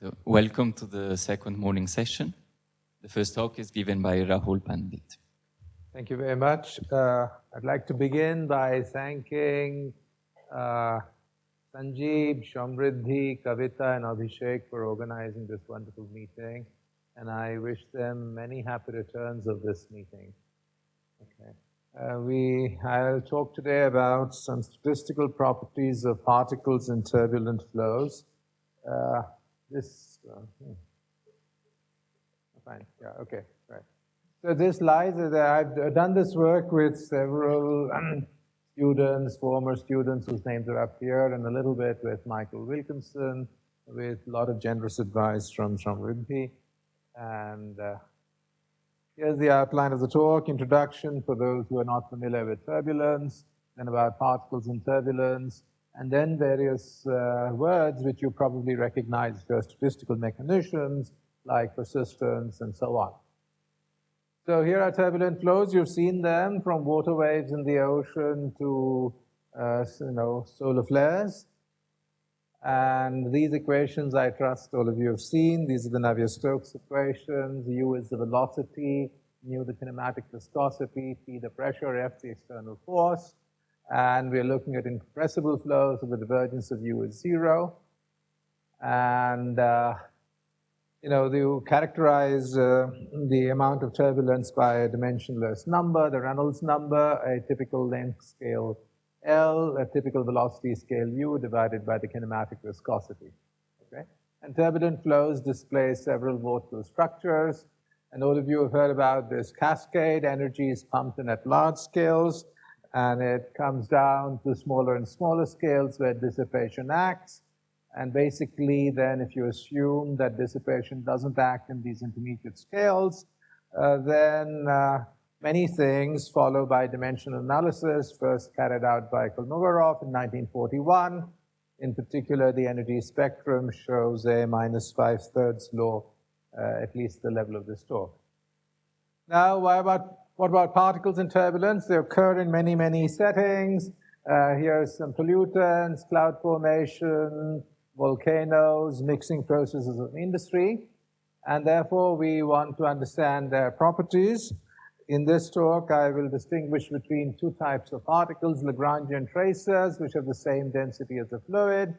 So, welcome to the second morning session. The first talk is given by Rahul Pandit. Thank you very much. I'd like to begin by thanking Sanjeev, Shamriddhi, Kavita, and Abhishek for organizing this wonderful meeting. And I wish them many happy returns of this meeting. Okay. I'll talk today about some statistical properties of particles in turbulent flows. Fine, yeah, okay, right. So this lies, I've done this work with several students, former students whose names are up here, and a little bit with Michael Wilkinson, with a lot of generous advice from Shamriddhi. And here's the outline of the talk: introduction for those who are not familiar with turbulence, then about particles in turbulence, and then various words which you probably recognize for statistical mechanisms like persistence and so on. So here are turbulent flows. You've seen them from water waves in the ocean to solar flares. And these equations, I trust all of you have seen. These are the Navier-Stokes equations. U is the velocity, mu the kinematic viscosity, P the pressure, F the external force. And we're looking at incompressible flows, so the divergence of U is 0. And you characterize the amount of turbulence by a dimensionless number, the Reynolds number, a typical length scale L, a typical velocity scale U divided by the kinematic viscosity. Okay? And turbulent flows display several vortical structures. And all of you have heard about this cascade. Energy is pumped in at large scales, and it comes down to smaller and smaller scales where dissipation acts. And basically, then, if you assume that dissipation doesn't act in these intermediate scales, then many things follow by dimensional analysis, first carried out by Kolmogorov in 1941. In particular, the energy spectrum shows a minus 5/3 law, at least the level of this talk. Now, what about particles in turbulence? They occur in many, many settings. Here are some pollutants, cloud formation, volcanoes, mixing processes of industry. And therefore, we want to understand their properties. In this talk, I will distinguish between two types of particles: Lagrangian tracers, which have the same density as the fluid.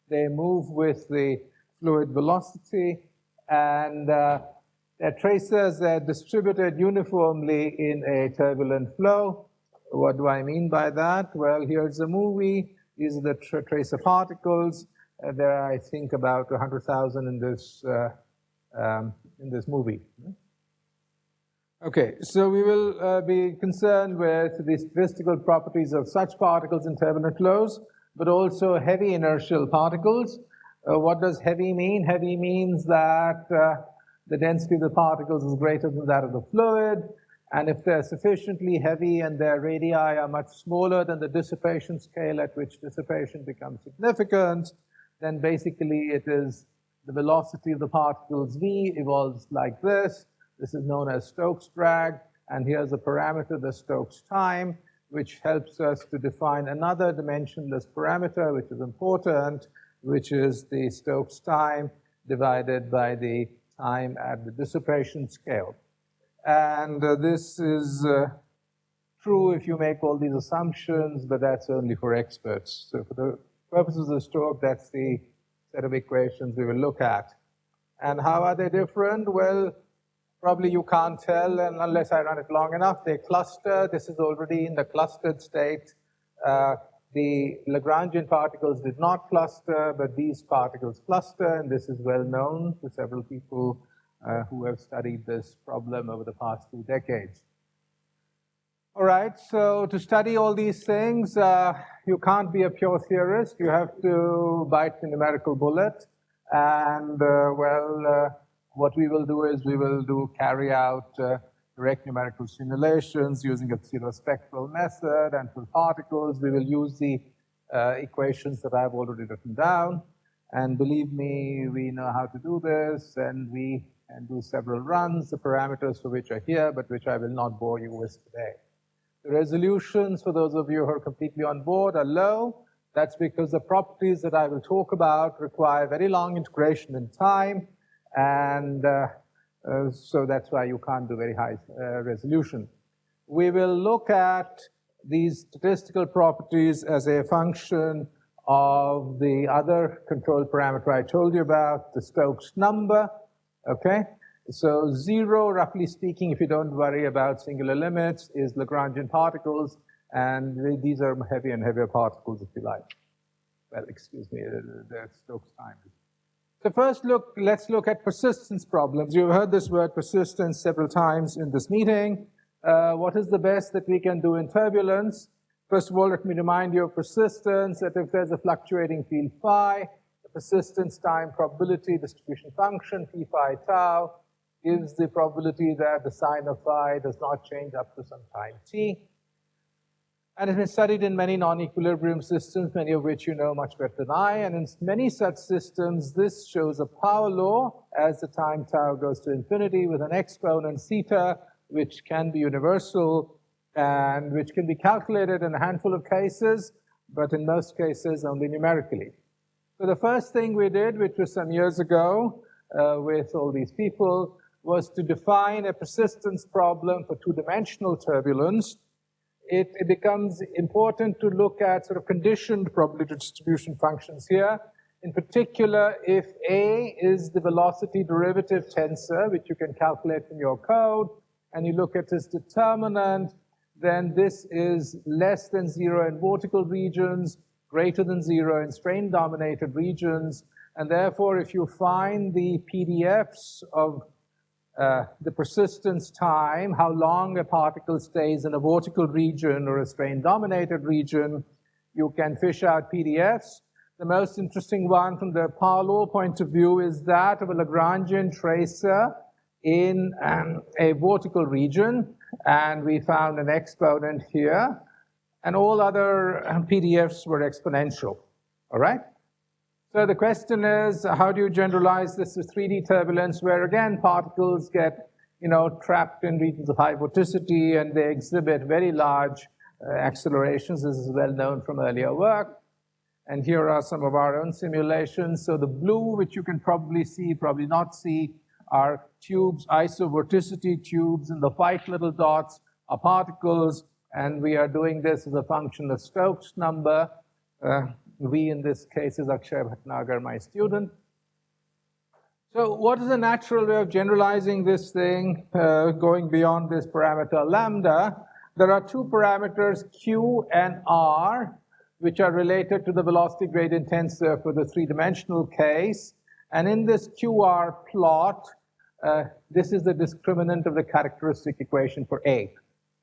They move with the fluid velocity, and they're tracers that are distributed uniformly in a turbulent flow. What do I mean by that? Well, here's a movie. These are the tracer particles. There are, I think, about 100,000 in this movie. Okay, so we will be concerned with the statistical properties of such particles in turbulent flows, but also heavy inertial particles. What does heavy mean? Heavy means that the density of the particles is greater than that of the fluid, and if they're sufficiently heavy and their radii are much smaller than the dissipation scale at which dissipation becomes significant, then basically it is the velocity of the particles v evolves like this. This is known as Stokes drag, and here's a parameter, the Stokes time, which helps us to define another dimensionless parameter, which is important, which is the Stokes time divided by the time at the dissipation scale. And this is true if you make all these assumptions, but that's only for experts. So for the purposes of this talk, that's the set of equations we will look at. And how are they different? Well, probably you can't tell unless I run it long enough. They cluster. This is already in the clustered state. The Lagrangian particles did not cluster, but these particles cluster, and this is well known to several people who have studied this problem over the past 2 decades. All right, so to study all these things, you can't be a pure theorist. You have to bite the numerical bullet. And, what we will do is we will carry out direct numerical simulations using a pseudospectral method. And for particles, we will use the equations that I've already written down. And believe me, we know how to do this. And we can do several runs, the parameters for which are here, but which I will not bore you with today. The resolutions, for those of you who are completely on board, are low. That's because the properties that I will talk about require very long integration in time, and so that's why you can't do very high resolution. We will look at these statistical properties as a function of the other control parameter I told you about, the Stokes number, okay? So 0, roughly speaking, if you don't worry about singular limits, is Lagrangian particles, and these are heavier and heavier particles, if you like. Well, excuse me, the Stokes time. So first, let's look at persistence problems. You've heard this word persistence several times in this meeting. What is the best that we can do in turbulence? First of all, let me remind you of persistence, that if there's a fluctuating field phi, the persistence time probability distribution function, p phi tau, gives the probability that the sign of phi does not change up to some time t. And it has been studied in many non-equilibrium systems, many of which you know much better than I. And in many such systems, this shows a power law as the time tau goes to infinity with an exponent theta, which can be universal and which can be calculated in a handful of cases, but in most cases only numerically. So the first thing we did, which was some years ago with all these people, was to define a persistence problem for two-dimensional turbulence. It becomes important to look at sort of conditioned probability distribution functions here. In particular, if A is the velocity derivative tensor, which you can calculate from your code, and you look at its determinant, then this is less than 0 in vortical regions, greater than 0 in strain-dominated regions, and therefore, if you find the PDFs of the persistence time, how long a particle stays in a vortical region or a strain-dominated region, you can fish out PDFs. The most interesting one from the power law point of view is that of a Lagrangian tracer in a vortical region, and we found an exponent here, and all other PDFs were exponential, all right? So the question is, how do you generalize this to 3D turbulence, where again particles get, trapped in regions of high vorticity and they exhibit very large accelerations? This is well known from earlier work. And here are some of our own simulations. So the blue, which you can probably see, probably not see, are tubes, isovorticity tubes, and the white little dots are particles, and we are doing this as a function of Stokes number. We, in this case, is Akshay Bhatnagar, my student. So what is the natural way of generalizing this thing, going beyond this parameter lambda? There are two parameters, Q and R, which are related to the velocity gradient tensor for the three-dimensional case. And in this QR plot, this is the discriminant of the characteristic equation for A.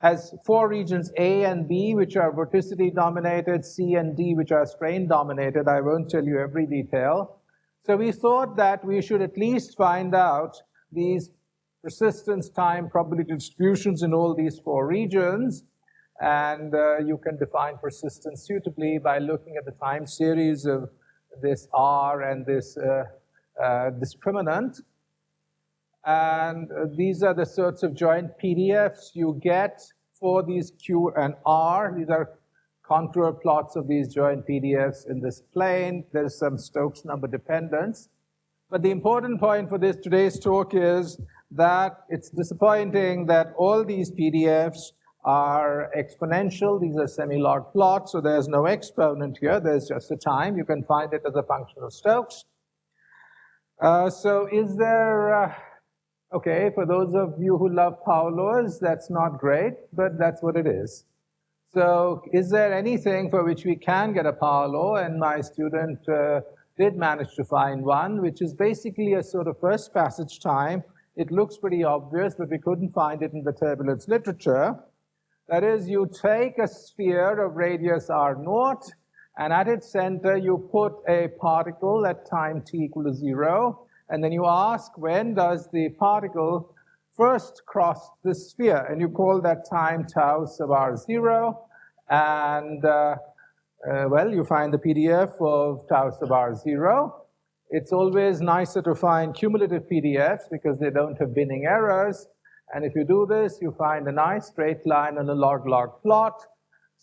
Has four regions A and B, which are vorticity dominated, C and D, which are strain dominated. I won't tell you every detail. So we thought that we should at least find out these persistence time probability distributions in all these four regions. And you can define persistence suitably by looking at the time series of this R and this discriminant. And these are the sorts of joint PDFs you get for these Q and R. These are contour plots of these joint PDFs in this plane. There's some Stokes number dependence. But the important point for today's talk is that it's disappointing that all these PDFs are exponential. These are semi-log plots, so there's no exponent here. There's just a time. You can find it as a function of Stokes. So is there... Okay, for those of you who love power laws, that's not great, but that's what it is. So is there anything for which we can get a power law? And my student did manage to find one, which is basically a sort of first passage time. It looks pretty obvious, but we couldn't find it in the turbulence literature. That is, you take a sphere of radius r0, and at its center you put a particle at time t equal to 0, and then you ask, when does the particle first cross the sphere? And you call that time tau sub r0. And, well, you find the PDF of tau sub r0. It's always nicer to find cumulative PDFs because they don't have binning errors. And if you do this, you find a nice straight line and a log-log plot.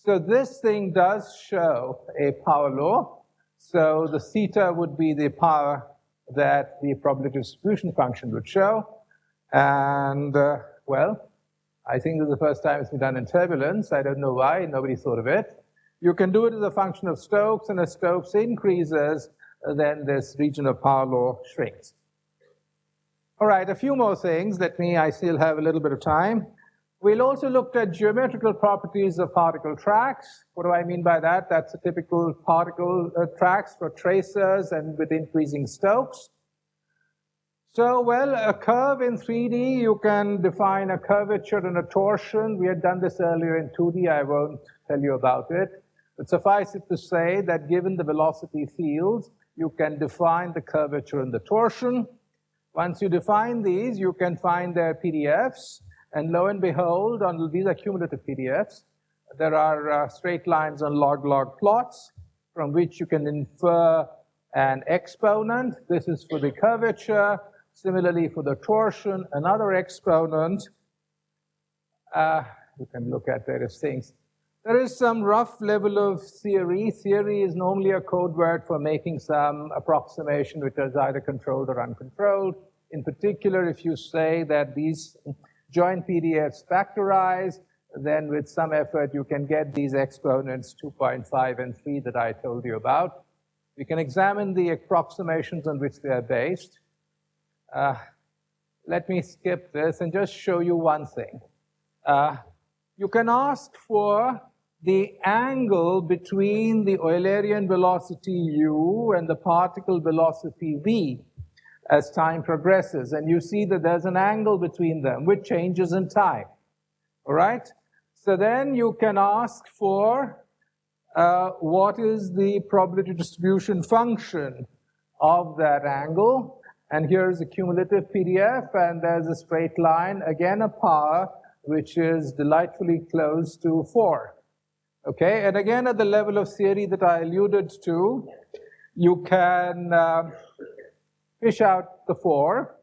So this thing does show a power law. So the theta would be the power that the probability distribution function would show. And, well, I think this is the first time it's been done in turbulence. I don't know why, nobody thought of it. You can do it as a function of Stokes, and as Stokes increases, then this region of power law shrinks. All right, a few more things. I still have a little bit of time. We'll also look at geometrical properties of particle tracks. What do I mean by that? That's a typical particle tracks for tracers and with increasing Stokes. So, well, a curve in 3D, you can define a curvature and a torsion. We had done this earlier in 2D. I won't tell you about it. But suffice it to say that given the velocity fields, you can define the curvature and the torsion. Once you define these, you can find their PDFs. And lo and behold, these are cumulative PDFs. There are straight lines on log-log plots from which you can infer an exponent. This is for the curvature. Similarly, for the torsion, another exponent. You can look at various things. There is some rough level of theory. Theory is normally a code word for making some approximation which is either controlled or uncontrolled. In particular, if you say that these joint PDFs factorize, then with some effort you can get these exponents 2.5 and 3 that I told you about. We can examine the approximations on which they are based. Let me skip this and just show you one thing. You can ask for the angle between the Eulerian velocity u and the particle velocity v as time progresses. And you see that there's an angle between them which changes in time. All right? So then you can ask for what is the probability distribution function of that angle. And here's a cumulative PDF, and there's a straight line, again a power, which is delightfully close to 4. Okay, and again at the level of theory that I alluded to, you can fish out the 4.